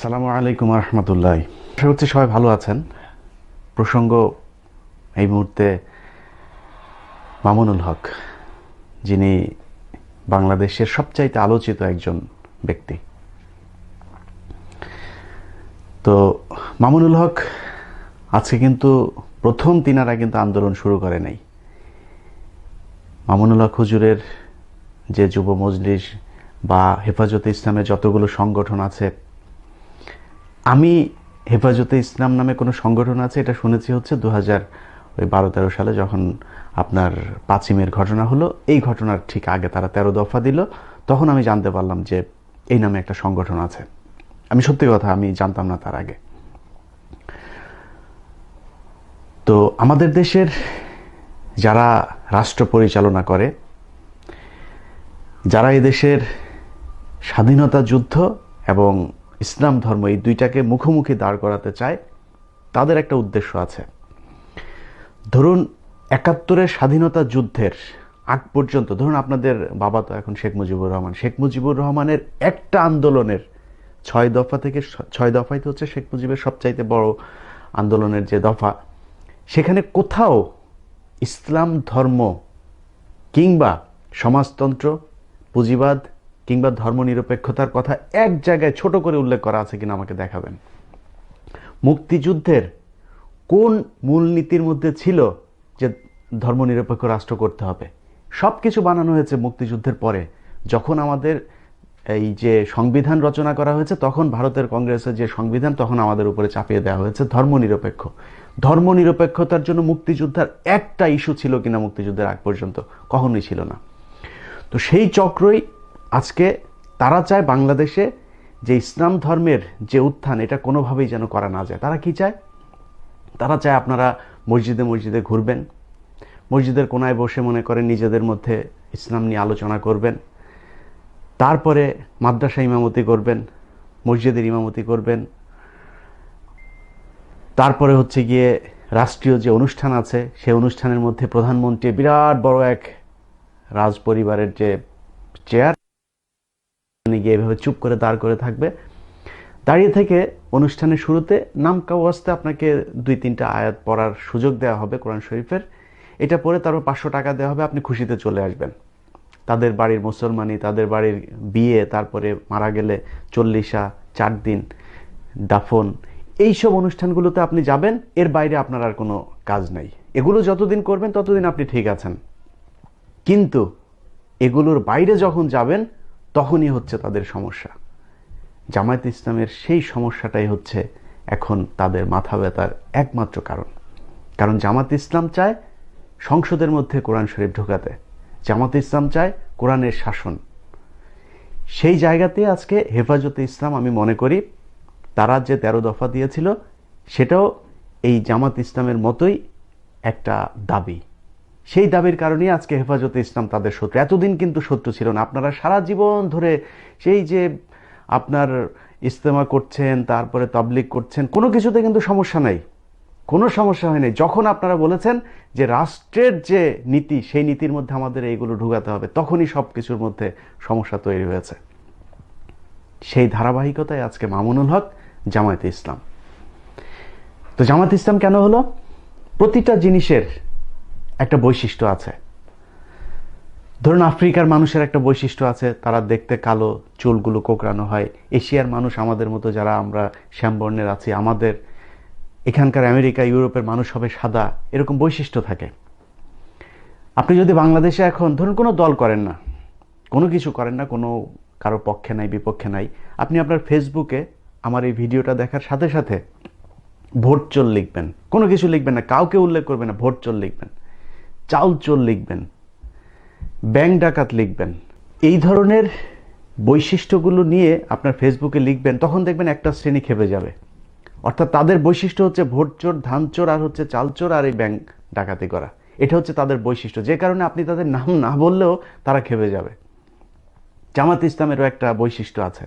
আসসালামু আলাইকুম রহমতুল্লাহ। আশা করছি সবাই ভালো আছেন। প্রসঙ্গ এই মুহূর্তে মামুনুল হক, যিনি বাংলাদেশের সবচাইতে আলোচিত একজন ব্যক্তি। তো মামুনুল হক আজকে কিন্তু প্রথম তিনারা কিন্তু আন্দোলন শুরু করে নাই। মামুনুল হক হুজুরের যে যুব মজলিস বা হেফাজতে ইসলামের যতগুলো সংগঠন আছে, আমি হেফাজতে ইসলাম নামে কোনো সংগঠন আছে এটা শুনেছি হচ্ছে 2012-13 সালে, যখন আপনার 5ই মের ঘটনা হলো। এই ঘটনার ঠিক আগে তারা 13 দফা দিল, তখন আমি জানতে পারলাম যে এই নামে একটা সংগঠন আছে। আমি সত্যি কথা, আমি জানতাম না তার আগে। তো আমাদের দেশের যারা রাষ্ট্র পরিচালনা করে, যারা এই দেশের স্বাধীনতা যুদ্ধ এবং ইসলাম ধর্ম এই দুইটাকে মুখোমুখি দাঁড় করাতে চায়, তাদের একটা উদ্দেশ্য আছে। ধরুন 71-এর স্বাধীনতা যুদ্ধের আগ পর্যন্ত, ধরুন আপনাদের বাবা তো এখন শেখ মুজিবুর রহমান, শেখ মুজিবুর রহমানের একটা আন্দোলনের 6 দফা থেকে 6 দফাই তো হচ্ছে শেখ মুজিবের সবচাইতে বড় আন্দোলনের যে দফা, সেখানে কোথাও ইসলাম ধর্ম কিংবা সমাজতন্ত্র, পুঁজিবাদ কিংবা ধর্মনিরপেক্ষতার কথা এক জায়গায় ছোট করে উল্লেখ করা আছে কিনা আমাকে দেখাবেন। মুক্তিযুদ্ধের কোন মূলনীতির মধ্যে ছিল যে ধর্মনিরপেক্ষ রাষ্ট্র করতে হবে? সব কিছু বানানো হয়েছে মুক্তিযুদ্ধের পরে, যখন আমাদের এই যে সংবিধান রচনা করা হয়েছে, তখন ভারতের কংগ্রেসের যে সংবিধান, তখন আমাদের উপরে চাপিয়ে দেওয়া হয়েছে ধর্মনিরপেক্ষ। ধর্মনিরপেক্ষতার জন্য মুক্তিযুদ্ধের একটা ইস্যু ছিল কিনা মুক্তিযুদ্ধের আগ পর্যন্ত? কখনোই ছিল না। তো সেই চক্রই আজকে তারা চায় বাংলাদেশে যে ইসলাম ধর্মের যে উত্থান, এটা কোনোভাবেই যেন করা না যায়। তারা কি চায়? তারা চায় আপনারা মসজিদে মসজিদে ঘুরবেন, মসজিদের কোনায় বসে মনে করেন নিজেদের মধ্যে ইসলাম নিয়ে আলোচনা করবেন, তারপরে মাদ্রাসা ইমামতি করবেন, মসজিদের ইমামতি করবেন, তারপরে হচ্ছে গিয়ে রাষ্ট্রীয় যে অনুষ্ঠান আছে সেই অনুষ্ঠানের মধ্যে প্রধানমন্ত্রী বিরাট বড় এক রাজ পরিবারের যে চেয়ার গিয়ে এভাবে চুপ করে দাঁড় করে থাকবে, দাঁড়িয়ে থেকে অনুষ্ঠানের শুরুতে নামকাওয়াস্তে আপনাকে 2-3টা আয়াত পড়ার সুযোগ দেওয়া হবে কোরআন শরীফের। এটা পড়ে তারপর 500 টাকা দেওয়া হবে, আপনি খুশিতে চলে আসবেন। তাদের বাড়ির মুসলমানি, তাদের বাড়ির বিয়ে, তারপরে মারা গেলে 40 4 দিন দাফন, এইসব অনুষ্ঠানগুলোতে আপনি যাবেন। এর বাইরে আপনার আর কোনো কাজ নাই। এগুলো যতদিন করবেন ততদিন আপনি ঠিক আছেন, কিন্তু এগুলোর বাইরে যখন যাবেন তখনই হচ্ছে তাদের সমস্যা। জামায়াত ইসলামের সেই সমস্যাটাই হচ্ছে এখন তাদের মাথা ব্যথার একমাত্র কারণ। কারণ জামায়াত ইসলাম চায় সংসদের মধ্যে কোরআন শরীফ ঢোকাতে, জামায়াত ইসলাম চায় কোরআনের শাসন। সেই জায়গাতে আজকে হেফাজতে ইসলাম, আমি মনে করি তারা যে 13 দফা দিয়েছিল, সেটাও এই জামায়াত ইসলামের মতোই একটা দাবি। সেই দাবির কারণেই আজকে হেফাজতে ইসলাম তাদের শত্রু। এতদিন কিন্তু শত্রু ছিল না। আপনারা সারা জীবন ধরে সেই যে আপনার ইজতেমা করছেন, তারপরে তাবলীগ করছেন, কোনো কিছুতে কিন্তু সমস্যা নাই, কোনো সমস্যা হয়নি। যখন আপনারা বলেছেন যে রাষ্ট্রের যে নীতি, সেই নীতির মধ্যে আমাদের এইগুলো ঢুকাতে হবে, তখনই সব কিছুর মধ্যে সমস্যা তৈরি হয়েছে। সেই ধারাবাহিকতায় আজকে মামুনুল হক, জামায়াতে ইসলাম। তো জামায়াতে ইসলাম কেন হলো? প্রতিটা জিনিসের একটা বৈশিষ্ট্য আছে। ধরুন আফ্রিকার মানুষের একটা বৈশিষ্ট্য আছে, তারা দেখতে কালো, চুলগুলো কোঁকড়ানো হয়। এশিয়ার মানুষ আমাদের মতো, যারা আমরা শ্যামবর্ণের আছি, আমাদের এখানকার আমেরিকা ইউরোপের মানুষ হবে সাদা, এরকম বৈশিষ্ট্য থাকে। আপনি যদি বাংলাদেশে এখন ধরুন কোনো দল করেন না, কোনো কিছু করেন না, কোনো কারো পক্ষে নাই বিপক্ষে নাই, আপনি আপনার ফেসবুকে আমার এই ভিডিওটা দেখার সাথে সাথে ভোট চোর লিখবেন, কোনো কিছু লিখবেন না, কাউকে উল্লেখ করবেন না, ভোট চোর লিখবেন, চাউল চোর লিখবেন, ব্যাংক ডাকাত লিখবেন, এই ধরনের বৈশিষ্ট্যগুলো নিয়ে আপনার ফেসবুকে লিখবেন, তখন দেখবেন একটা শ্রেণী খেপে যাবে। অর্থাৎ তাদের বৈশিষ্ট্য হচ্ছে ভোট চোর, ধান চোর, আর হচ্ছে চাল চোর, আর এই ব্যাংক ডাকাতি করা। এটা হচ্ছে তাদের বৈশিষ্ট্য, যে কারণে আপনি তাদের নাম না বললেও তারা খেপে যাবে। জামাত ইসলামেরও একটা বৈশিষ্ট্য আছে।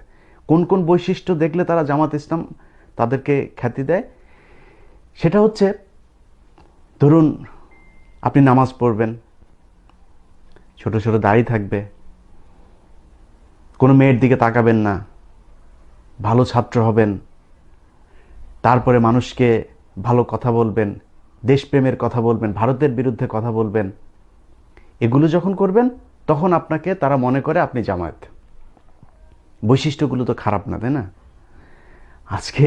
কোন কোন বৈশিষ্ট্য দেখলে তারা জামাত ইসলাম তাদেরকে খ্যাতি দেয়? সেটা হচ্ছে, ধরুন আপনি নামাজ পড়বেন, ছোট ছোট দাড়ি থাকবে, কোনো মেয়ের দিকে তাকাবেন না, ভালো ছাত্র হবেন, তারপরে মানুষকে ভালো কথা বলবেন, দেশপ্রেমের কথা বলবেন, ভারতের বিরুদ্ধে কথা বলবেন, এগুলো যখন করবেন তখন আপনাকে তারা মনে করে আপনি জামায়াত। বৈশিষ্ট্যগুলো তো খারাপ না, তাই না? আজকে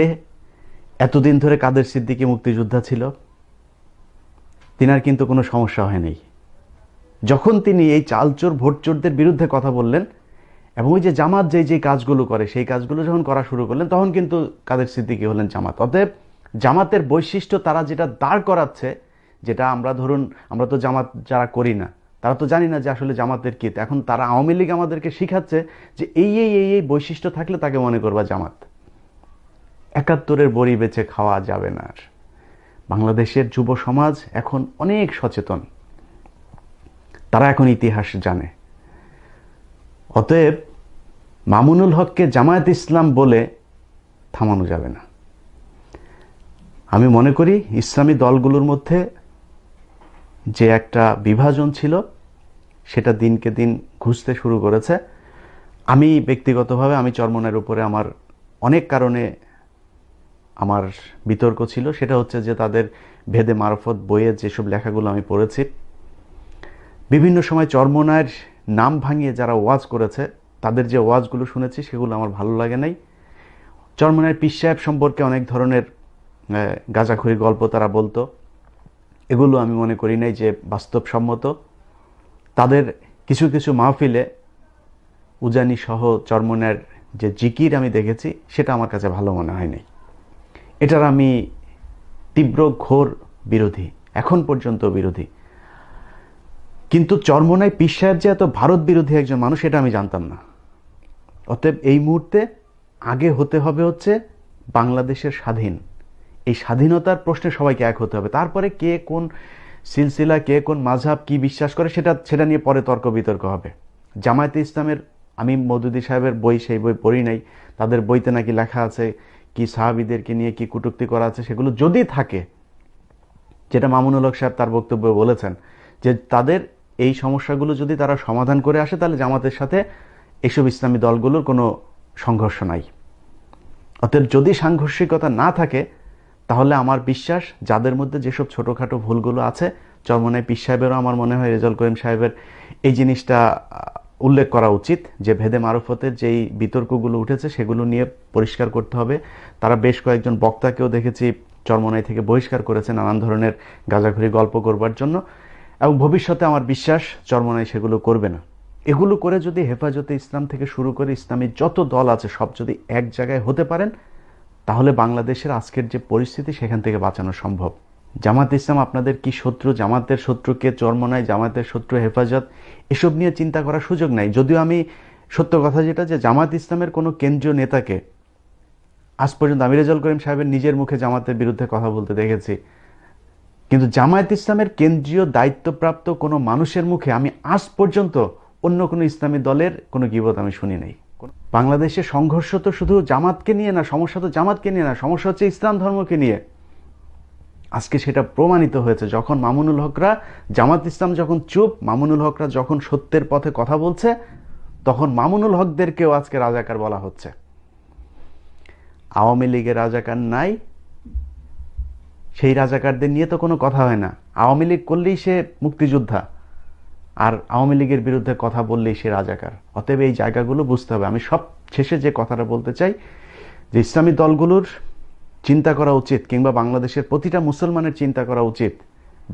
এতদিন ধরে কাদের সিদ্দিকী মুক্তিযোদ্ধা ছিল, তিনার কিন্তু কোনো সমস্যা হয়নি। যখন তিনি এই চালচোর ভোটচোরদের বিরুদ্ধে কথা বললেন এবং ওই যে জামাত যে কাজগুলো করে সেই কাজগুলো যখন করা শুরু করলেন তখন কিন্তু কাদের সিদ্দিকী হলেন জামাত। অতএব জামাতের বৈশিষ্ট্য তারা যেটা দাঁড় করাচ্ছে, যেটা আমরা তো জামাত যারা করি না তারা তো জানি না যে আসলে জামাতের কি। এখন তারা আওয়ামী লীগ আমাদেরকে শিখাচ্ছে যে এই বৈশিষ্ট্য থাকলে তাকে মনে করবা জামাত। ৭১-এর বড়ি বেচে খাওয়া যাবে না। আর বাংলাদেশের যুব সমাজ এখন অনেক সচেতন, তারা এখন ইতিহাস জানে। অতএব মামুনুল হককে জামায়াত ইসলাম বলে থামানো যাবে না। আমি মনে করি ইসলামী দলগুলোর মধ্যে যে একটা বিভাজন ছিল সেটা দিনকে দিন ঘুচতে শুরু করেছে। আমি ব্যক্তিগতভাবে চরমনায়ের উপরে আমার অনেক কারণে আমার বিতর্ক ছিল। সেটা হচ্ছে যে তাদের ভেদে মারফত বইয়ের যেসব লেখাগুলো আমি পড়েছি, বিভিন্ন সময় চরমনায়ের নাম ভাঙিয়ে যারা ওয়াজ করেছে তাদের যে ওয়াজগুলো শুনেছি সেগুলো আমার ভালো লাগে নাই। চরমনায়ের পীর সাহেব সম্পর্কে অনেক ধরনের গাঁজাখুরি গল্প তারা বলতো, এগুলো আমি মনে করি নাই যে বাস্তবসম্মত। তাদের কিছু কিছু মাহফিলে উজানি সহ চরমনায়ের যে জিকির আমি দেখেছি সেটা আমার কাছে ভালো মনে হয়নি। এটার আমি তীব্র ঘোর বিরোধী, এখন পর্যন্ত বিরোধী। কিন্তু চরমনায় পীর সাহেব যে এত ভারত বিরোধী একজন মানুষ এটা আমি জানতাম না। অতএব এই মুহূর্তে আগে হতে হবে হচ্ছে বাংলাদেশের স্বাধীন, এই স্বাধীনতার প্রশ্নে সবাইকে এক হতে হবে। তারপরে কে কোন সিলসিলা, কে কোন মাযহাব কি বিশ্বাস করে সেটা নিয়ে পরে তর্ক বিতর্ক হবে। জামায়াতে ইসলামের আমি মওদুদী সাহেবের বই সেই বই পড়ি নাই, তাদের বইতে নাকি লেখা আছে কি সাহাবীদেরকে নিয়ে কি কটূক্তি করা আছে, সেগুলো যদি থাকে, যেটা মামুনুল হক সাহেব তার বক্তব্যে বলেছেন যে তাদের এই সমস্যাগুলো যদি তারা সমাধান করে আসে তাহলে জামাতের সাথে এসব ইসলামী দলগুলোর কোনো সংঘর্ষ নাই। অতএব যদি সাংঘর্ষিকতা না থাকে তাহলে আমার বিশ্বাস যাদের মধ্যে যেসব ছোটোখাটো ভুলগুলো আছে, চরমনায় পীর সাহেবেরও আমার মনে হয় রেজাউল করিম সাহেবের এই জিনিসটা উল্লেখ করা উচিত যে ভেদে মারফতের যেই বিতর্কগুলো উঠেছে সেগুলো নিয়ে পরিষ্কার করতে হবে। তারা বেশ কয়েকজন বক্তাকেও দেখেছি চরমনাই থেকে বহিষ্কার করেছে নানান ধরনের গাঁজাখুরি গল্প করবার জন্য, এবং ভবিষ্যতে আমার বিশ্বাস চরমনাই সেগুলো করবে না। এগুলো করে যদি হেফাজতে ইসলাম থেকে শুরু করে ইসলামী যত দল আছে সব যদি এক জায়গায় হতে পারেন তাহলে বাংলাদেশের আজকের যে পরিস্থিতি সেখান থেকে বাঁচানো সম্ভব। জামাত ইসলাম আপনাদের কি শত্রু, জামাতের শত্রুকে চরমনাই, জামাতের শত্রু হেফাজত, এসব নিয়ে চিন্তা করার সুযোগ নাই। যদিও আমি সত্য কথা যেটা যে জামাত ইসলামের কোনো কেন্দ্রীয় নেতাকে আজ পর্যন্ত আমি রেজাউল করিম সাহেবের নিজের মুখে জামাতের বিরুদ্ধে কথা বলতে দেখেছি, কিন্তু জামায়াত ইসলামের কেন্দ্রীয় দায়িত্বপ্রাপ্ত কোনো মানুষের মুখে আমি আজ পর্যন্ত অন্য কোনো ইসলামী দলের কোনো গীবত আমি শুনি নাই। বাংলাদেশে সংঘর্ষ তো শুধু জামাতকে নিয়ে না, সমস্যা তো জামাতকে নিয়ে না, সমস্যা হচ্ছে ইসলাম ধর্মকে নিয়ে। আজকে সেটা প্রমাণিত হয়েছে যখন মামুনুল হকরা, জামাত ইসলাম যখন চুপ, মামুনুল হকরা যখন সত্যের পথে কথা বলছে তখন মামুনুল হকদেরকেও আজকে রাজাকার বলা হচ্ছে। আওয়ামী লীগের রাজাকার নাই, সেই রাজাকারদের নিয়ে তো কোনো কথা হয় না। আওয়ামী লীগ করলেই সে মুক্তিযোদ্ধা, আর আওয়ামী লীগের বিরুদ্ধে কথা বললেই সে রাজাকার। অতএব এই জায়গাগুলো বুঝতে হবে। আমি সব শেষে যে কথাটা বলতে চাই যে ইসলামী দলগুলোর চিন্তা করা উচিত, কিংবা বাংলাদেশের প্রতিটা মুসলমানের চিন্তা করা উচিত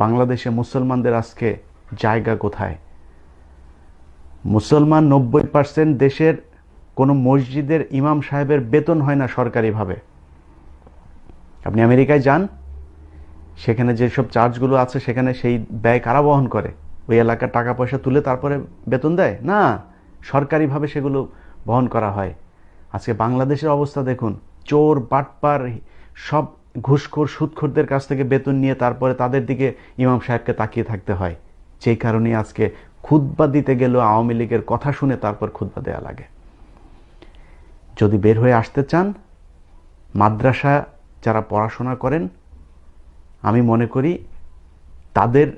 বাংলাদেশে মুসলমানদের আজকে জায়গা কোথায়। মুসলমান 90% দেশের কোনো মসজিদের ইমাম সাহেবের বেতন হয় না সরকারিভাবে। আপনি আমেরিকায় যান, সেখানে যেসব চার্জগুলো আছে সেখানে সেই ব্যয় কারা বহন করে? ওই এলাকার টাকা পয়সা তুলে তারপরে বেতন দেয় না, সরকারিভাবে সেগুলো বহন করা হয়। আজকে বাংলাদেশের অবস্থা দেখুন, চোর বাটপার সব ঘুষখোর সুদখোরদের কাছ থেকে বেতন নিয়ে তারপরে তাদের দিকে ইমাম সাহেবকে তাকিয়ে থাকতে হয়। যেই কারণে আজকে খুতবা দিতে গেলেও আওয়ামী লীগের কথা শুনে তারপর খুতবা দেয়া লাগে। যদি বের হয়ে আসতে চান, মাদ্রাসা যারা পড়াশোনা করেন, আমি মনে করি তাদের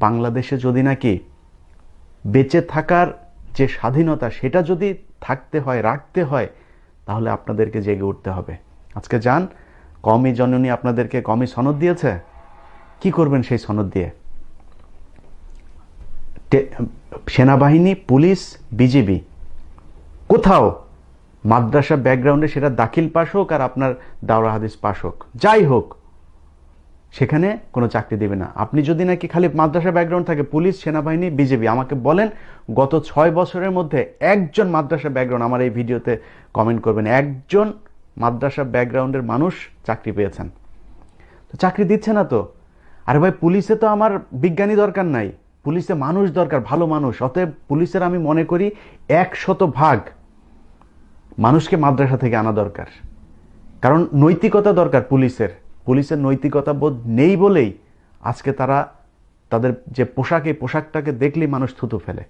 বাংলাদেশে যদি নাকি বেঁচে থাকার যে স্বাধীনতা সেটা যদি থাকতে হয়, রাখতে হয়, তাহলে আপনাদেরকে জেগে উঠতে হবে। আজকে যান, কওমি জননী আপনাদেরকে কওমি সনদ দিয়েছে, কি করবেন সেই সনদ দিয়ে? সেনাবাহিনী, পুলিশ, বিজিবি, কোথাও মাদ্রাসা ব্যাকগ্রাউন্ডে, সেটা দাখিল পাস হোক আর আপনার দাওরা হাদিস পাস হোক, যাই হোক, সেখানে কোনো চাকরি দেবে না। আপনি যদি নাকি খালি মাদ্রাসা ব্যাকগ্রাউন্ড থাকে, পুলিশ, সেনাবাহিনী, বিজেপি, আমাকে বলেন গত 6 বছরের মধ্যে একজন মাদ্রাসা ব্যাকগ্রাউন্ড, আমার এই ভিডিওতে কমেন্ট করবেন, একজন মাদ্রাসা ব্যাকগ্রাউন্ডের মানুষ চাকরি পেয়েছেন। তো চাকরি দিচ্ছে না তো। আরে ভাই, পুলিশে তো আমার বিজ্ঞানী দরকার নাই, পুলিশে মানুষ দরকার, ভালো মানুষ। অতএব পুলিশের আমি মনে করি 100% মানুষকে মাদ্রাসা থেকে আনা দরকার। কারণ নৈতিকতা দরকার পুলিশের। পুলিশের নৈতিকতা বোধ নেই বলেই আজকে তারা তাদের যে পোশাক, এই পোশাকটাকে দেখলেই মানুষ থুতু ফেলে।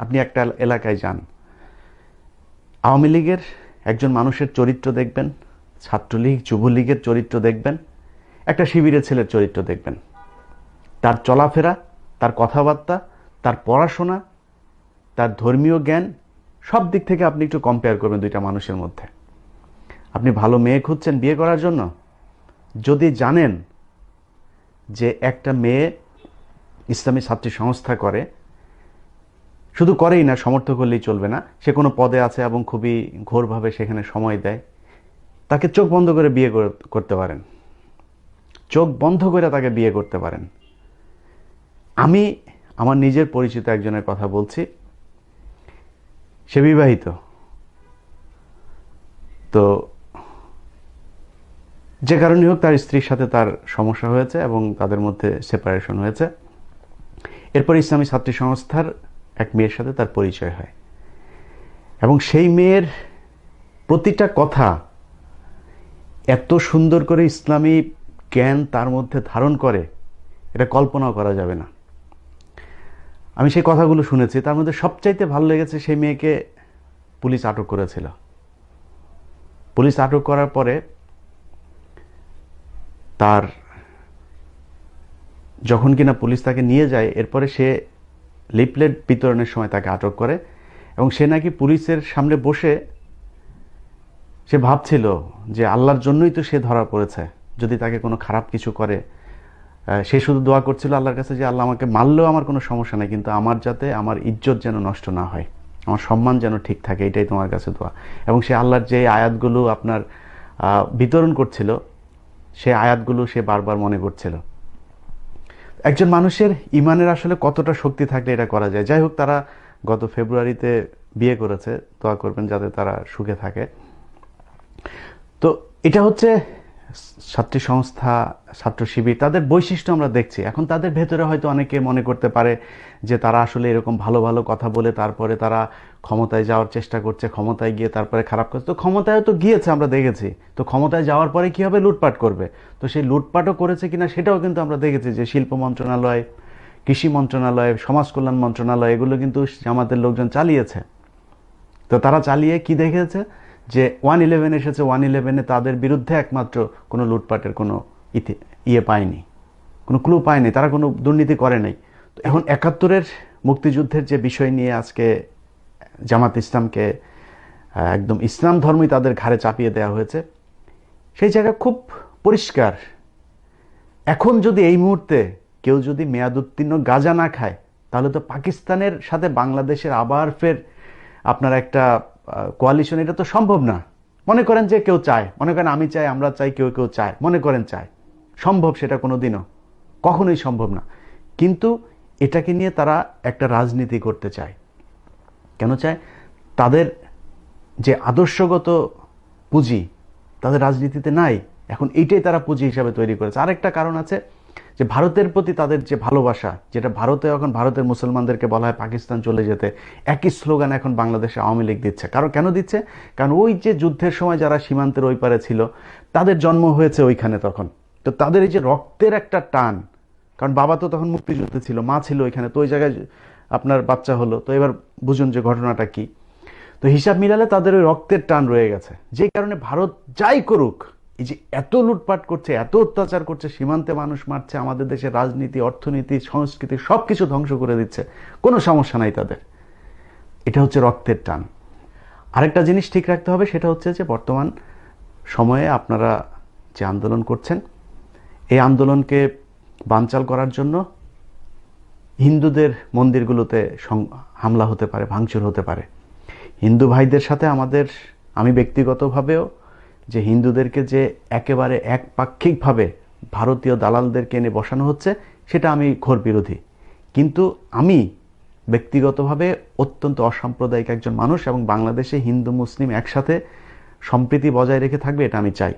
আপনি একটা এলাকায় যান, আওয়ামী লীগের একজন মানুষের চরিত্র দেখবেন, ছাত্রলীগ, যুবলীগের চরিত্র দেখবেন, একটা শিবিরের ছেলের চরিত্র দেখবেন, তার চলাফেরা, তার কথাবার্তা, তার পড়াশোনা, তার ধর্মীয় জ্ঞান, সব দিক থেকে আপনি একটু কম্পেয়ার করবেন দুইটা মানুষের মধ্যে। আপনি ভালো মেয়ে খুঁজছেন বিয়ে করার জন্য, যদি জানেন যে একটা মেয়ে ইসলামী ছাত্রী সংস্থা করে, শুধু করেই না, সমর্থক হলেই চলবে না, সে কোনো পদে আছে এবং খুবই ঘোরভাবে সেখানে সময় দেয়, তাকে চোখ বন্ধ করে বিয়ে করতে পারেন, চোখ বন্ধ করে তাকে বিয়ে করতে পারেন। আমি আমার নিজের পরিচিত একজনের কথা বলছি, সে বিবাহিত। তো যে কারণে হোক তার স্ত্রীর সাথে তার সমস্যা হয়েছে এবং তাদের মধ্যে সেপারেশন হয়েছে। এরপর ইসলামী ছাত্রী সংস্থার এক মেয়ের সাথে তার পরিচয় হয় এবং সেই মেয়ের প্রতিটা কথা এত সুন্দর করে ইসলামী জ্ঞান তার মধ্যে ধারণ করে, এটা কল্পনাও করা যাবে না। আমি সেই কথাগুলো শুনেছি। তার মধ্যে সবচাইতে ভালো লেগেছে, সেই মেয়েকে পুলিশ আটক করেছিল। পুলিশ আটক করার পরে তার যখন কিনা পুলিশ তাকে নিয়ে যায়, এরপরে সে লিফলেট বিতরণের সময় তাকে আটক করে এবং সে নাকি পুলিশের সামনে বসে সে ভাবছিল যে আল্লাহর জন্যই তো সে ধরা পড়েছে, যদি তাকে কোনো খারাপ কিছু করে। সে শুধু দোয়া করছিল আল্লাহর কাছে যে আল্লাহ আমাকে মারলেও আমার কোনো সমস্যা নেই, কিন্তু আমার যাতে আমার ইজ্জত যেন নষ্ট না হয়, আমার সম্মান যেন ঠিক থাকে, এটাই তোমার কাছে দোয়া। এবং সে আল্লাহর যে আয়াতগুলো আপনার বিতরণ করছিল, সে আয়াতগুলো সে বারবার মনে করছিল। একজন মানুষের ইমানের আসলে কতটা শক্তি থাকলে এটা করা যায়। যাই হোক, তারা গত ফেব্রুয়ারিতে বিয়ে করেছে, দোয়া করবেন যাতে তারা সুখে থাকে। তো এটা হচ্ছে ছাত্রী সংস্থা, ছাত্র শিবির, তাদের বৈশিষ্ট্য আমরা দেখছি। এখন তাদের ভেতরে হয়তো অনেকে মনে করতে পারে যে তারা আসলে এরকম ভালো ভালো কথা বলে তারপরে তারা ক্ষমতায় যাওয়ার চেষ্টা করছে, ক্ষমতায় গিয়ে তারপরে খারাপ করছে। তো ক্ষমতায় তো গিয়েছে, আমরা দেখেছি। তো ক্ষমতায় যাওয়ার পরে কি হবে? লুটপাট করবে। তো সেই লুটপাটও করেছে কিনা সেটাও কিন্তু আমরা দেখেছি, যে শিল্প মন্ত্রণালয়, কৃষি মন্ত্রণালয়, সমাজ কল্যাণ মন্ত্রণালয়, এগুলো কিন্তু জামাতের লোকজন চালিয়েছে। তো তারা চালিয়ে কি দেখেছে? যে 111 এসেছে, 111-এ তাদের বিরুদ্ধে একমাত্র কোনো লুটপাটের কোনো পায়নি, কোনো ক্লু পায়নি, তারা কোনো দুর্নীতি করে নাই। তো এখন 71-এর মুক্তিযুদ্ধের যে বিষয় নিয়ে আজকে জামাত ইসলামকে একদম ইসলাম ধর্মই তাদের ঘাড়ে চাপিয়ে দেওয়া হয়েছে, সেই জায়গা খুব পরিষ্কার। এখন যদি এই মুহূর্তে কেউ যদি মেয়াদ উত্তীর্ণ গাঁজা না খায়, তাহলে তো পাকিস্তানের সাথে বাংলাদেশের আবার ফের আপনার একটা কোয়ালিশন, এটা তো সম্ভব না। মনে করেন যে কেউ চায়, মনে করেন আমি চাই, আমরা চাই, কেউ কেউ চায়, মনে করেন চায়, সম্ভব সেটা কোনোদিনও? কখনোই সম্ভব না। কিন্তু এটাকে নিয়ে তারা একটা রাজনীতি করতে চায়। কেন চায়? তাদের যে আদর্শগত পুঁজি তাদের রাজনীতিতে নাই। এখন এইটাই তারা পুঁজি হিসাবে তৈরি করেছে। আরেকটা কারণ আছে, যে ভারতের প্রতি তাদের যে ভালোবাসা, যেটা ভারতে এখন ভারতের মুসলমানদেরকে বলা হয় পাকিস্তান চলে যেতে, একই স্লোগান এখন বাংলাদেশে আওয়ামী লীগ দিচ্ছে। কেন দিচ্ছে? কারণ ওই যে যুদ্ধের সময় যারা সীমান্তের ওই পারে ছিল, তাদের জন্ম হয়েছে ওইখানে তখন। তো তাদের এই যে রক্তের একটা টান, কারণ বাবা তো তখন মুক্তিযুদ্ধে ছিল, মা ছিল ওইখানে, তো ওই জায়গায় আপনার বাচ্চা হলো। তো এবার বুঝুন যে ঘটনাটা কি। তো হিসাব মিলালে তাদের ওই রক্তের টান রয়ে গেছে, যে কারণে ভারত যাই করুক, এই যে এত লুটপাট করছে, এত অত্যাচার করছে, সীমান্তে মানুষ মারছে, আমাদের দেশের রাজনীতি, অর্থনীতি, সংস্কৃতি সবকিছু ধ্বংস করে দিচ্ছে, কোনো সমস্যা নাই তাদের। এটা হচ্ছে রক্তের টান। আরেকটা জিনিস ঠিক রাখতে হবে, সেটা হচ্ছে যে বর্তমান সময়ে আপনারা যে আন্দোলন করছেন, এই আন্দোলনকে বানচাল করার জন্য হিন্দুদের মন্দিরগুলোতে হামলা হতে পারে, ভাঙচুর হতে পারে। হিন্দু ভাইদের সাথে আমি ব্যক্তিগতভাবেও যে হিন্দুদেরকে যে একেবারে একপাক্ষিকভাবে ভারতীয় দালালদেরকে এনে বসানো হচ্ছে, সেটা আমি ঘোর বিরোধী। কিন্তু আমি ব্যক্তিগতভাবে অত্যন্ত অসাম্প্রদায়িক একজন মানুষ, এবং বাংলাদেশে হিন্দু মুসলিম একসাথে সম্প্রীতি বজায় রেখে থাকবে, এটা আমি চাই।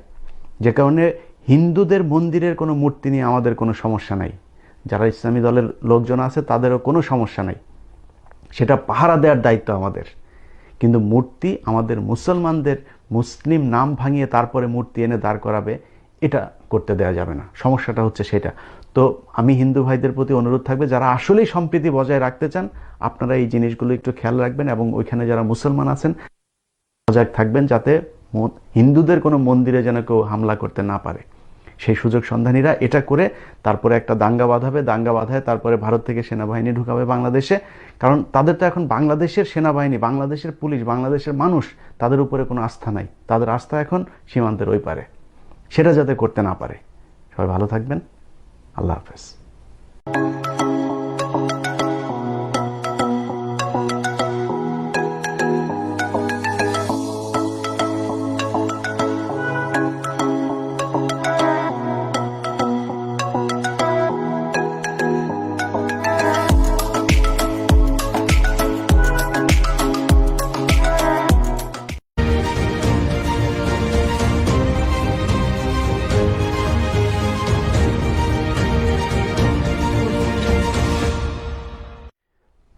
যে কারণে হিন্দুদের মন্দিরের কোনো মূর্তি নিয়ে আমাদের কোনো সমস্যা নাই। যারা ইসলামী দলের লোকজন আছে তাদেরও কোনো সমস্যা নাই, সেটা পাহারা দেওয়ার দায়িত্ব আমাদের। কিন্তু মূর্তি আমাদের মুসলমানদের মুসলিম নাম ভাঙিয়ে তারপরে মূর্তি এনে দাঁড় করাবে, এটা করতে দেওয়া যাবে না। সমস্যাটা হচ্ছে সেটা। তো আমি হিন্দু ভাইদের প্রতি অনুরোধ থাকবে, যারা আসলেই সম্প্রীতি বজায় রাখতে চান, আপনারা এই জিনিসগুলো একটু খেয়াল রাখবেন, এবং ওইখানে যারা মুসলমান আছেন সজাগ থাকবেন, যাতে হিন্দুদের কোনো মন্দিরে যেন কেউ হামলা করতে না পারে। সেই সুযোগ সন্ধানীরা এটা করে তারপরে একটা দাঙ্গা বাঁধায়, তারপরে ভারত থেকে সেনাবাহিনী ঢুকাবে বাংলাদেশে। কারণ তাদের তো এখন বাংলাদেশের সেনাবাহিনী, বাংলাদেশের পুলিশ, বাংলাদেশের মানুষ, তাদের উপরে কোনো আস্থা নাই। তাদের আস্থা এখন সীমান্তের ওই পারে। সেটা যাতে করতে না পারে। সবাই ভালো থাকবেন। আল্লাহ হাফেজ।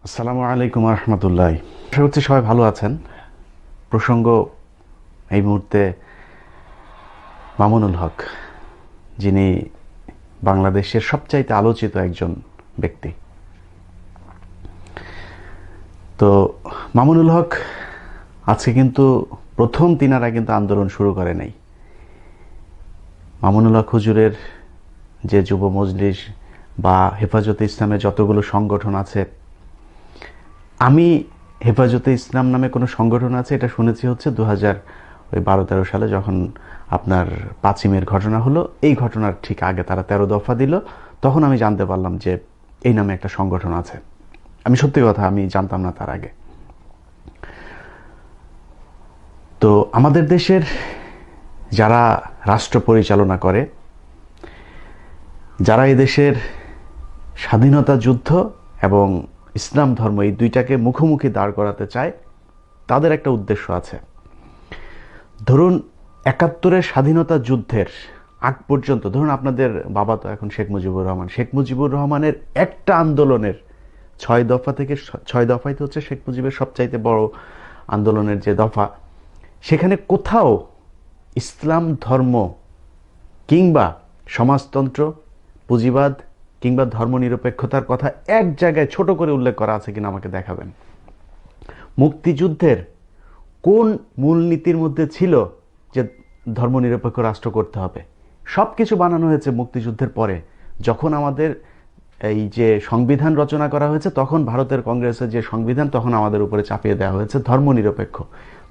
আসসালামু আলাইকুম রহমতুল্লাহ। আশা করছি সবাই ভালো আছেন। প্রসঙ্গ এই মুহূর্তে মামুনুল হক, যিনি বাংলাদেশের সবচাইতে আলোচিত একজন ব্যক্তি। তো মামুনুল হক আজকে কিন্তু প্রথম তিনারা কিন্তু আন্দোলন শুরু করে নাই। মামুনুল হক হুজুরের যে যুব মজলিস বা হেফাজতে ইসলামের যতগুলো সংগঠন আছে, আমি হেফাজতে ইসলাম নামে কোনো সংগঠন আছে এটা শুনেছি হচ্ছে 2012-13 সালে, যখন আপনার 5ই মের ঘটনা হলো। এই ঘটনার ঠিক আগে তারা 13 দফা দিল, তখন আমি জানতে পারলাম যে এই নামে একটা সংগঠন আছে। আমি সত্যি কথা, আমি জানতাম না তার আগে। তো আমাদের দেশের যারা রাষ্ট্র পরিচালনা করে, যারা এদেশের স্বাধীনতা যুদ্ধ এবং ইসলাম ধর্ম এই দুইটাকে মুখোমুখি দাঁড় করাতে চায়, তাদের একটা উদ্দেশ্য আছে। ধরুন 71-এর স্বাধীনতা যুদ্ধের আগ পর্যন্ত, ধরুন আপনাদের বাবা তো এখন শেখ মুজিবুর রহমানের একটা আন্দোলনের 6 দফা থেকে 6 দফাই তো হচ্ছে শেখ মুজিবের সবচাইতে বড় আন্দোলনের যে দফা, সেখানে কোথাও ইসলাম ধর্ম কিংবা সমাজতন্ত্র, পুঁজিবাদ কিংবা ধর্মনিরপেক্ষতার কথা এক জায়গায় ছোট করে উল্লেখ করা আছে কিনা আমাকে দেখাবেন। মুক্তিযুদ্ধের কোন মূলনীতির মধ্যে ছিল যে ধর্মনিরপেক্ষ রাষ্ট্র করতে হবে? সব কিছু বানানো হয়েছে মুক্তিযুদ্ধের পরে, যখন আমাদের এই যে সংবিধান রচনা করা হয়েছে, তখন ভারতের কংগ্রেসের যে সংবিধান, তখন আমাদের উপরে চাপিয়ে দেওয়া হয়েছে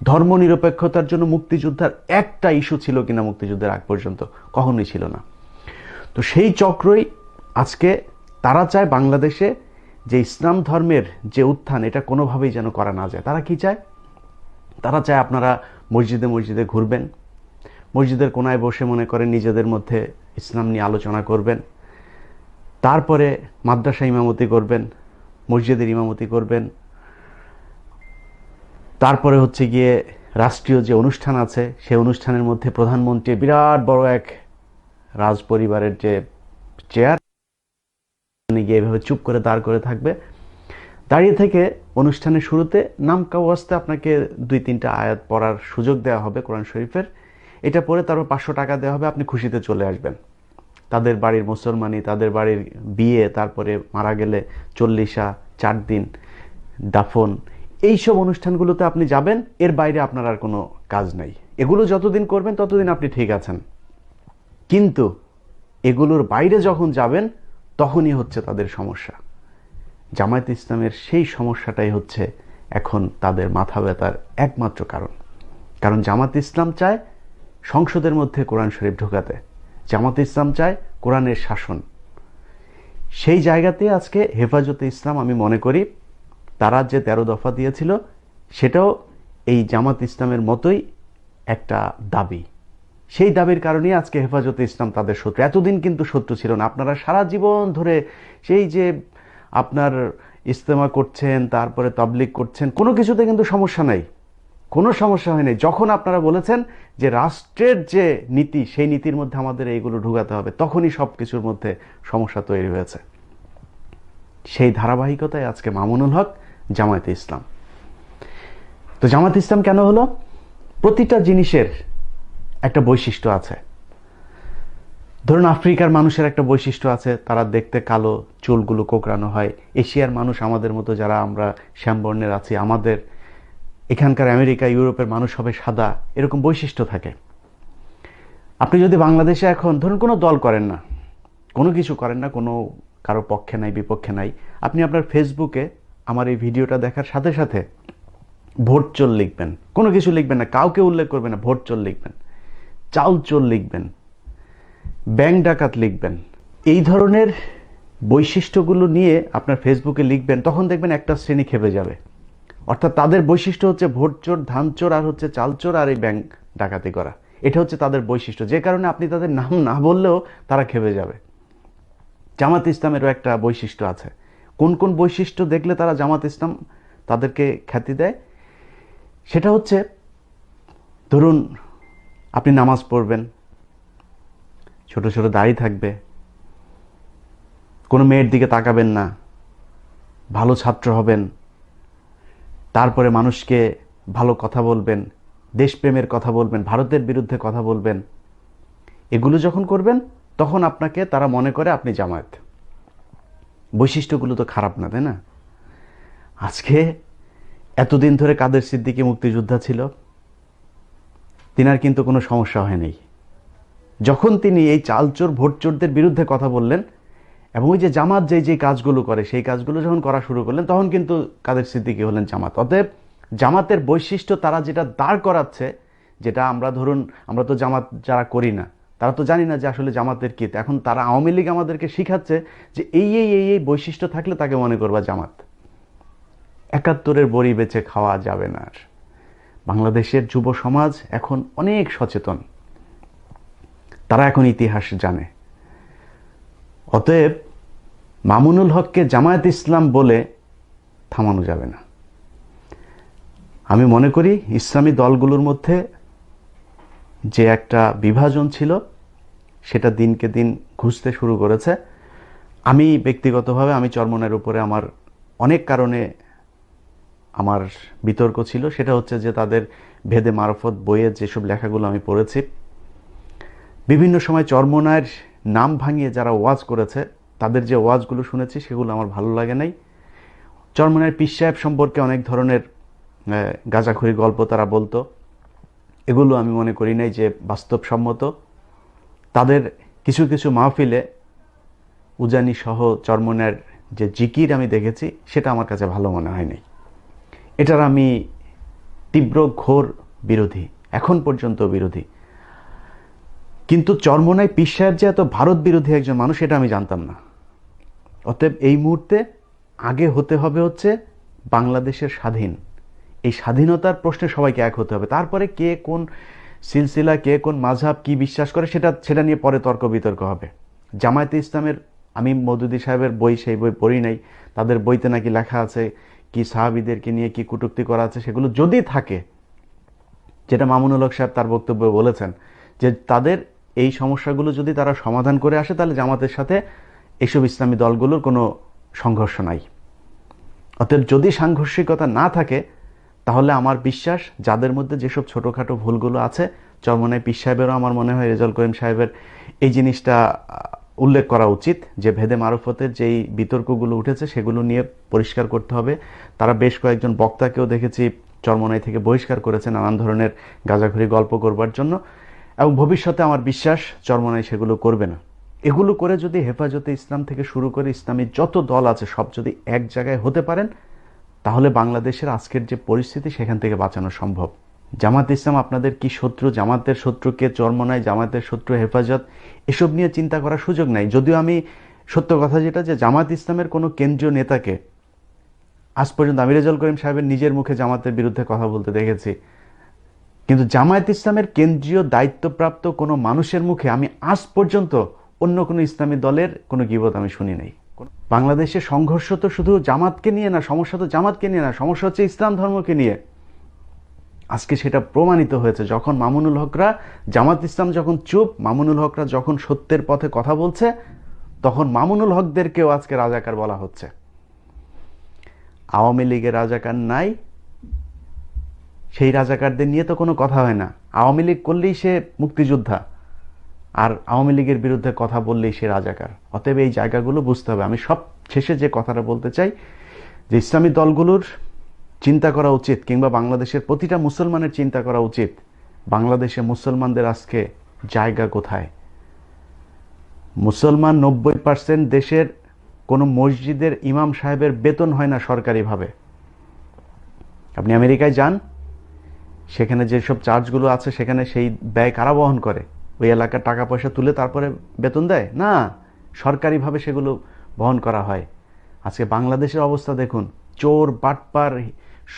ধর্মনিরপেক্ষতার জন্য মুক্তিযুদ্ধের একটা ইস্যু ছিল কিনা মুক্তিযুদ্ধের আগ পর্যন্ত? কখনোই ছিল না। তো সেই চক্রই আজকে তারা চায় বাংলাদেশে যে ইসলাম ধর্মের যে উত্থান, এটা কোনোভাবেই যেন করা না যায়। তারা কি চায়? তারা চায় আপনারা মসজিদে মসজিদে ঘুরবেন, মসজিদের কোনায় বসে মনে করেন নিজেদের মধ্যে ইসলাম নিয়ে আলোচনা করবেন, তারপরে মাদ্রাসা ইমামতি করবেন, মসজিদের ইমামতি করবেন, তারপরে হচ্ছে গিয়ে রাষ্ট্রীয় যে অনুষ্ঠান আছে সেই অনুষ্ঠানের মধ্যে প্রধানমন্ত্রী বিরাট বড় এক রাজ পরিবারের যে চেয়ার গিয়ে এভাবে চুপ করে দাঁড় করে থাকবে। দাঁড়িয়ে থেকে অনুষ্ঠানের শুরুতে নামকা ওয়াস্তে আপনাকে 2-3টা আয়াত পড়ার সুযোগ দেওয়া হবে কোরআন শরীফের। এটা পড়ে তারপর 500 টাকা দেওয়া হবে, আপনি খুশিতে চলে আসবেন। তাদের বাড়ির মুসলমানি, তাদের বাড়ির বিয়ে, তারপরে মারা গেলে 40 4 দিন দাফন, এইসব অনুষ্ঠানগুলোতে আপনি যাবেন। এর বাইরে আপনার আর কোনো কাজ নাই। এগুলো যতদিন করবেন ততদিন আপনি ঠিক আছেন, কিন্তু এগুলোর বাইরে যখন যাবেন তখনই হচ্ছে তাদের সমস্যা। জামায়াত ইসলামের সেই সমস্যাটাই হচ্ছে এখন তাদের মাথা ব্যথার একমাত্র কারণ। কারণ জামাত ইসলাম চায় সংসদের মধ্যে কোরআন শরীফ ঢোকাতে, জামাত ইসলাম চায় কোরআনের শাসন। সেই জায়গাতে আজকে হেফাজতে ইসলাম, আমি মনে করি তারা যে 13 দফা দিয়েছিল সেটাও এই জামাত ইসলামের মতোই একটা দাবি। সেই দাবির কারণেই আজকে হেফাজতে ইসলাম তাদের শত্রু। এতদিন কিন্তু শত্রু ছিল না। আপনারা সারা জীবন ধরে সেই যে আপনার ইজতেমা করছেন, তারপরে তাবলীগ করছেন, কোনো কিছুতে কিন্তু সমস্যা নাই, কোনো সমস্যা হয়নি। যখন আপনারা বলেছেন যে রাষ্ট্রের যে নীতি, সেই নীতির মধ্যে আমাদের এইগুলো ঢুকাতে হবে, তখনই সব কিছুর মধ্যে সমস্যা তৈরি হয়েছে। সেই ধারাবাহিকতায় আজকে মামুনুল হক, জামায়াতে ইসলাম। তো জামায়াতে ইসলাম কেন হলো? প্রতিটা জিনিসের একটা বৈশিষ্ট্য আছে। ধরুন আফ্রিকার মানুষের একটা বৈশিষ্ট্য আছে, তারা দেখতে কালো, চুলগুলো কোঁকড়ানো হয়। এশিয়ার মানুষ আমাদের মতো যারা আমরা শ্যামবর্ণের আছি, আমাদের এখানকার আমেরিকা, ইউরোপের মানুষ হবে সাদা, এরকম বৈশিষ্ট্য থাকে। আপনি যদি বাংলাদেশে এখন ধরুন কোনো দল করেন না, কোনো কিছু করেন না, কোনো কারো পক্ষে নাই, বিপক্ষে নাই, আপনি আপনার ফেসবুকে আমার এই ভিডিওটা দেখার সাথে সাথে ভোট চোর লিখবেন, কোনো কিছু লিখবেন না, কাউকে উল্লেখ করবেন না, ভোট চোর লিখবেন, চাউল চোর লিখবেন, ব্যাংক ডাকাত লিখবেন, এই ধরনের বৈশিষ্ট্যগুলো নিয়ে আপনার ফেসবুকে লিখবেন, তখন দেখবেন একটা শ্রেণী খেপে যাবে। অর্থাৎ তাদের বৈশিষ্ট্য হচ্ছে ভোট চোর, ধান চোর, আর হচ্ছে চাল চোর, আর এই ব্যাংক ডাকাতি করা। এটা হচ্ছে তাদের বৈশিষ্ট্য, যে কারণে আপনি তাদের নাম না বললেও তারা খেপে যাবে। জামাত ইসলামেরও একটা বৈশিষ্ট্য আছে। কোন কোন বৈশিষ্ট্য দেখলে তারা জামাত ইসলাম তাদেরকে খ্যাতি দেয়? সেটা হচ্ছে, ধরুন আপনি নামাজ পড়বেন, ছোট ছোট দাড়ি থাকবে, কোনো মেয়ের দিকে তাকাবেন না, ভালো ছাত্র হবেন, তারপরে মানুষকে ভালো কথা বলবেন, দেশপ্রেমের কথা বলবেন, ভারতের বিরুদ্ধে কথা বলবেন। এগুলো যখন করবেন তখন আপনাকে তারা মনে করে আপনি জামায়াত। বৈশিষ্ট্যগুলো তো খারাপ না, তাই না? আজকে এতদিন ধরে কাদের সিদ্দিকী মুক্তিযোদ্ধা ছিল, তিনার কিন্তু কোনো সমস্যা হয়নি। যখন তিনি এই চালচোর ভোটচোরদের বিরুদ্ধে কথা বললেন এবং ওই যে জামাত যে কাজগুলো করে সেই কাজগুলো যখন করা শুরু করলেন, তখন কিন্তু কাদের সিদ্দিকী হলেন জামাত। অতএব জামাতের বৈশিষ্ট্য তারা যেটা দাঁড় করাচ্ছে, যেটা আমরা ধরুন, আমরা তো জামাত যারা করি না তারা তো জানি না যে আসলে জামাতের কী। এখন তারা আওয়ামী লীগ আমাদেরকে শিখাচ্ছে যে এই বৈশিষ্ট্য থাকলে তাকে মনে করবা জামাত। 71-এর বড়ি বেচে খাওয়া যাবে না। আর বাংলাদেশের যুব সমাজ এখন অনেক সচেতন, তারা এখন ইতিহাস জানে। অতএব মামুনুল হককে জামায়াত ইসলাম বলে থামানো যাবে না। আমি মনে করি ইসলামী দলগুলোর মধ্যে যে একটা বিভাজন ছিল সেটা দিনকে দিন ঘুচতে শুরু করেছে। আমি ব্যক্তিগতভাবে আমি চরমনের উপরে আমার অনেক কারণে আমার বিতর্ক ছিল। সেটা হচ্ছে যে তাদের ভেদে মারফত বইয়ের যেসব লেখাগুলো আমি পড়েছি, বিভিন্ন সময় চরমনায়ের নাম ভাঙিয়ে যারা ওয়াজ করেছে তাদের যে ওয়াজগুলো শুনেছি সেগুলো আমার ভালো লাগে নাই। চরমনায়ের পীর সাহেব সম্পর্কে অনেক ধরনের গাঁজাখুরি গল্প তারা বলতো, এগুলো আমি মনে করি নাই যে বাস্তবসম্মত। তাদের কিছু কিছু মাহফিলে উজানি সহ চরমনায়ের যে জিকির আমি দেখেছি সেটা আমার কাছে ভালো মনে হয়নি। এটার আমি তীব্র ঘোর বিরোধী, এখন পর্যন্ত বিরোধী। কিন্তু চরমনায় পীর সাহেব যে এত ভারত বিরোধী একজন মানুষ এটা আমি জানতাম না। অতএব এই মুহূর্তে আগে হতে হবে হচ্ছে বাংলাদেশের স্বাধীন, এই স্বাধীনতার প্রশ্নে সবাইকে এক হতে হবে। তারপরে কে কোন সিলসিলা, কে কোন মাযহাব কি বিশ্বাস করে সেটা নিয়ে পরে তর্ক বিতর্ক হবে। জামায়াতে ইসলামের, আমি মওদুদী সাহেবের বই, সেই বই পড়ি নাই, তাদের বইতে নাকি লেখা আছে কি সাহাবীদেরকে নিয়ে কি কটূক্তি করা আছে, সেগুলো যদি থাকে, যেটা মামুনুল হক সাহেব তার বক্তব্যে বলেছেন যে তাদের এই সমস্যাগুলো যদি তারা সমাধান করে আসে তাহলে জামাতের সাথে এইসব ইসলামী দলগুলোর কোনো সংঘর্ষ নাই। অতএব যদি সাংঘর্ষিকতা না থাকে তাহলে আমার বিশ্বাস যাদের মধ্যে যেসব ছোটোখাটো ভুলগুলো আছে, চরমনায় পীর সাহেবেরও আমার মনে হয় রেজাউল করিম সাহেবের এই জিনিসটা উল্লেখ করা উচিত যে ভেদে মারফতের যেই বিতর্কগুলো উঠেছে সেগুলো নিয়ে পরিষ্কার করতে হবে। তারা বেশ কয়েকজন বক্তাকেও দেখেছি চরমনাই থেকে বহিষ্কার করেছে নানান ধরনের গাঁজাখুরি গল্প করবার জন্য, এবং ভবিষ্যতে আমার বিশ্বাস চরমনাই সেগুলো করবে না। এগুলো করে যদি হেফাজতে ইসলাম থেকে শুরু করে ইসলামী যত দল আছে সব যদি এক জায়গায় হতে পারেন, তাহলে বাংলাদেশের আজকের যে পরিস্থিতি সেখান থেকে বাঁচানো সম্ভব। জামাত ইসলাম আপনাদের কি শত্রু, জামাতের শত্রুকে চরমনাই, জামাতের শত্রু হেফাজত, এসব নিয়ে চিন্তা করার সুযোগ নাই। যদিও আমি সত্য কথা যেটা, যে জামাত ইসলামের কোনো কেন্দ্রীয় নেতাকে আজ পর্যন্ত আমি রেজাউল করিম সাহেবের নিজের মুখে জামাতের বিরুদ্ধে কথা বলতে দেখেছি, কিন্তু জামায়াত ইসলামের কেন্দ্রীয় দায়িত্বপ্রাপ্ত কোনো মানুষের মুখে আমি আজ পর্যন্ত অন্য কোনো ইসলামী দলের কোনো গীবত আমি শুনি নাই। বাংলাদেশে সংঘর্ষ তো শুধু জামাতকে নিয়ে না, সমস্যা তো জামাতকে নিয়ে না, সমস্যা হচ্ছে ইসলাম ধর্মকে নিয়ে। আজকে সেটা প্রমাণিত হয়েছে, যখন মামুনুল হকরা, জামাত ইসলাম যখন চুপ, মামুনুল হকরা যখন সত্যের পথে কথা বলছে, তখন মামুনুল হকদেরকেও আজকে রাজাকার বলা হচ্ছে। আওয়ামী লীগের রাজাকার নাই, সেই রাজাকারদের নিয়ে তো কোনো কথা হয় না। আওয়ামী লীগ করলেই সে মুক্তিযোদ্ধা, আর আওয়ামী লীগের বিরুদ্ধে কথা বললেই সে রাজাকার। অতএব এই জায়গাগুলো বুঝতে হবে। আমি সব শেষে যে কথাটা বলতে চাই, যে ইসলামী দলগুলোর চিন্তা করা উচিত, কিংবা বাংলাদেশের প্রতিটা মুসলমানের চিন্তা করা উচিত, বাংলাদেশে মুসলমানদের আজকে জায়গা কোথায়। মুসলমান 90% দেশের কোনো মসজিদের ইমাম সাহেবের বেতন হয় না সরকারিভাবে। আপনি আমেরিকায় যান, সেখানে যেসব চার্জগুলো আছে সেখানে সেই ব্যয় কারা বহন করে? ওই এলাকার টাকা পয়সা তুলে তারপরে বেতন দেয় না, সরকারিভাবে সেগুলো বহন করা হয়। আজকে বাংলাদেশের অবস্থা দেখুন, চোর বাটপার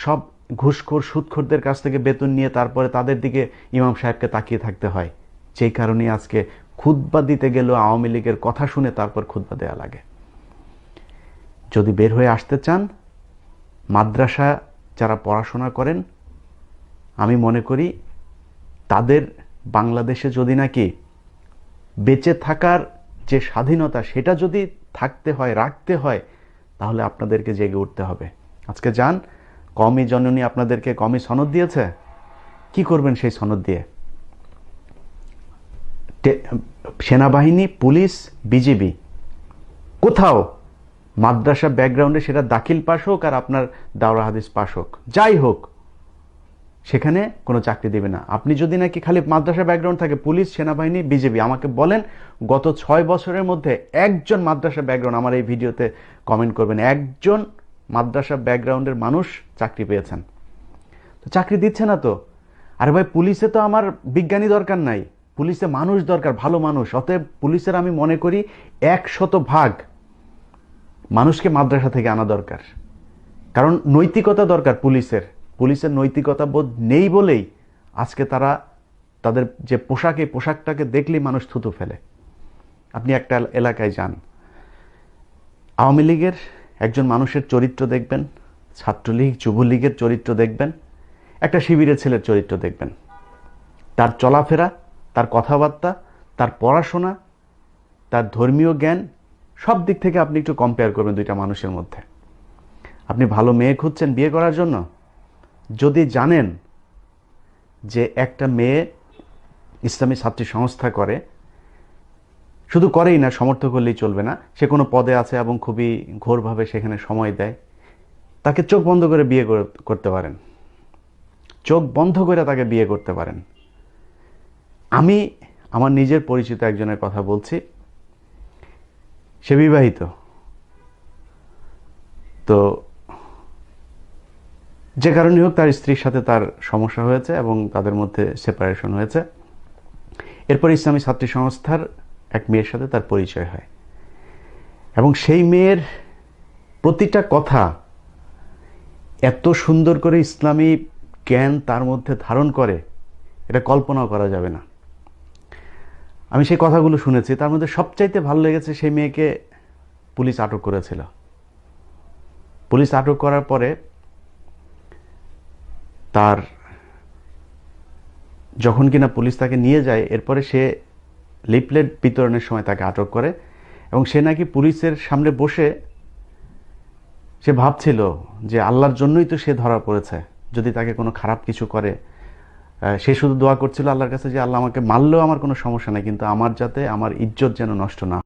সব ঘুষখোর সুদখোরদের কাছ থেকে বেতন নিয়ে তারপরে তাদের দিকে ইমাম সাহেবকে তাকিয়ে থাকতে হয়। যেই কারণে আজকে খুতবা দিতে গেলেও আওয়ামী লীগের কথা শুনে তারপর খুতবা দেওয়া লাগে। যদি বের হয়ে আসতে চান, মাদ্রাসা যারা পড়াশোনা করেন, আমি মনে করি তাদের বাংলাদেশে যদি নাকি বেঁচে থাকার যে স্বাধীনতা, সেটা যদি থাকতে হয়, রাখতে হয়, তাহলে আপনাদেরকে জেগে উঠতে হবে। আজকে যান, কওমি জননী আপনাদেরকে কওমি সনদ দিয়েছে, কি করবেন সেই সনদ দিয়ে? সেনাবাহিনী, পুলিশ, বিজিবি, কোথাও মাদ্রাসা ব্যাকগ্রাউন্ডে, সেটা দাখিল পাস হোক আর আপনার দাওরা হাদিস পাস হোক, যাই হোক, সেখানে কোনো চাকরি দেবে না। আপনি যদি নাকি খালি মাদ্রাসা ব্যাকগ্রাউন্ড থাকে, পুলিশ, সেনাবাহিনী, বিজেপি, আমাকে বলেন গত 6 বছরের মধ্যে একজন মাদ্রাসা ব্যাকগ্রাউন্ড, আমার এই ভিডিওতে কমেন্ট করবেন, একজন মাদ্রাসা ব্যাকগ্রাউন্ডের মানুষ চাকরি পেয়েছেন। তো চাকরি দিচ্ছে না তো। আরে ভাই, পুলিশে তো আমার বিজ্ঞানী দরকার নাই, পুলিশে মানুষ দরকার, ভালো মানুষ। অতএব পুলিশের আমি মনে করি 100% মানুষকে মাদ্রাসা থেকে আনা দরকার। কারণ নৈতিকতা দরকার পুলিশের। পুলিশের নৈতিকতা বোধ নেই বলেই আজকে তারা তাদের যে পোশাক, এই পোশাকটাকে দেখলেই মানুষ থুতু ফেলে। আপনি একটা এলাকায় যান, আওয়ামী লীগের একজন মানুষের চরিত্র দেখবেন, ছাত্রলীগ, যুবলীগের চরিত্র দেখবেন, একটা শিবিরের ছেলের চরিত্র দেখবেন, তার চলাফেরা, তার কথাবার্তা, তার পড়াশোনা, তার ধর্মীয় জ্ঞান, সব দিক থেকে আপনি একটু কম্পেয়ার করবেন দুইটা মানুষের মধ্যে। আপনি ভালো মেয়ে খুঁজছেন বিয়ে করার জন্য, যদি জানেন যে একটা মেয়ে ইসলামী ছাত্রী সংস্থা করে, শুধু করেই না, সমর্থক হলেই চলবে না, সে কোনো পদে আছে এবং খুবই ঘোরভাবে সেখানে সময় দেয়, তাকে চোখ বন্ধ করে বিয়ে করতে পারেন, চোখ বন্ধ করে তাকে বিয়ে করতে পারেন। আমি আমার নিজের পরিচিত একজনের কথা বলছি, সে বিবাহিত। তো যে কারণে হোক, তার স্ত্রীর সাথে তার সমস্যা হয়েছে এবং তাদের মধ্যে সেপারেশন হয়েছে। এরপর ইসলামী ছাত্রী সংস্থার এক মেয়ের সাথে তার পরিচয় হয়, এবং সেই মেয়ের প্রতিটা কথা এত সুন্দর করে ইসলামী জ্ঞান তার মধ্যে ধারণ করে, এটা কল্পনাও করা যাবে না। আমি সেই কথাগুলো শুনেছি। তার মধ্যে সবচাইতে ভালো লেগেছে, সেই মেয়েকে পুলিশ আটক করেছিল। পুলিশ আটক করার পরে তার যখন কিনা পুলিশ তাকে নিয়ে যায়, এরপরে সে লিফলেট বিতরণের সময় তাকে আটক করে, এবং সে নাকি পুলিশের সামনে বসে সে ভাবছিল যে আল্লাহর জন্যই তো সে ধরা পড়েছে, যদি তাকে কোনো খারাপ কিছু করে। সে শুধু দোয়া করছিল আল্লাহর কাছে যে আল্লাহ আমাকে মারলেও আমার কোনো সমস্যা নেই, কিন্তু আমার যাতে আমার ইজ্জত যেন নষ্ট না